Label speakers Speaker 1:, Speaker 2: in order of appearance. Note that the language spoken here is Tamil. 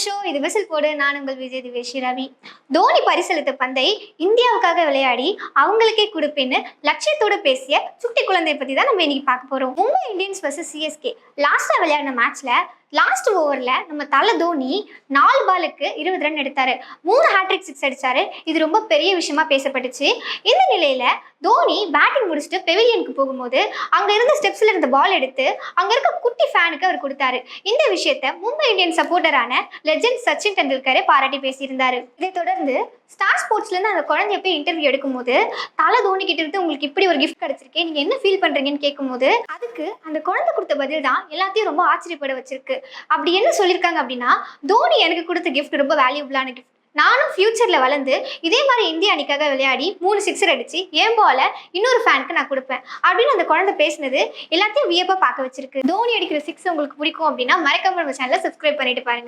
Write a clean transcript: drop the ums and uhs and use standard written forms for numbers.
Speaker 1: ஷோ. இது விசில் போடு. நான் உங்கள் விஜய் திவேஷி ரவி. தோனி பரிசளித்த பந்தை இந்தியாவுக்காக விளையாடி அவங்களுக்கே கொடுப்பேன்னு லட்சியத்தோட பேசிய சுட்டி குழந்தையை பத்தி தான் நம்ம இன்னைக்கு பார்க்க போறோம். மும்பை இந்தியன்ஸ் வர்சஸ் சிஎஸ்கே லாஸ்டா விளையாடின மேட்ச்ல லாஸ்ட் ஓவர்ல நம்ம தலை தோனி 4 பாலுக்கு 20 ரன் எடுத்தாரு. 3 ஹேட்ரிக் 6 அடிச்சாரு. இது ரொம்ப பெரிய விஷயமா பேசப்பட்டுச்சு. இந்த நிலையில தோனி பேட்டிங் முடிச்சுட்டு பெவிலியனுக்கு போகும்போது அங்க இருந்த ஸ்டெப்ஸ்ல இருந்த பால் எடுத்து அங்க இருக்க குட்டி ஃபேனுக்கு அவர் கொடுத்தாரு. இந்த விஷயத்த மும்பை இந்தியன் சப்போர்ட்டரான லெஜெண்ட் சச்சின் டெண்டுல்கரை பாராட்டி பேசியிருந்தாரு. இதை தொடர்ந்து ஸ்டார் ஸ்போர்ட்ஸ்ல இருந்து அந்த குழந்தைய போய் இன்டர்வியூ எடுக்கும்போது தலை தோனி கிட்ட இருந்து உங்களுக்கு இப்படி ஒரு கிஃப்ட் கிடைச்சிருக்கேன், நீங்க என்ன ஃபீல் பண்றீங்கன்னு கேட்கும்போது அதுக்கு அந்த குழந்தை கொடுத்த பதில் தான் எல்லாத்தையும் ரொம்ப ஆச்சரியப்பட வச்சிருக்கு. அப்படி என்ன சொல்லியிருக்காங்க அப்படின்னா, தோனி எனக்கு கொடுத்த கிஃப்ட் ரொம்ப வேல்யூபிளான கிஃப்ட். நானும் ஃபியூச்சர்ல வளர்ந்து இதே மாதிரி இந்திய அணிக்காக விளையாடி 3 சிக்ஸர் அடிச்சு என் பால இன்னொரு ஃபேனுக்கு நான் கொடுப்பேன் அப்படின்னு அந்த குழந்தை பேசினது எல்லாத்தையும் வியப்பா பார்க்க வச்சிருக்கு. தோனி அடிக்கிற சிக்ஸ் உங்களுக்கு பிடிக்கும் அப்படின்னா மறக்காம நம்ம சேனலை சப்ஸ்கிரைப் பண்ணிட்டு பாருங்க.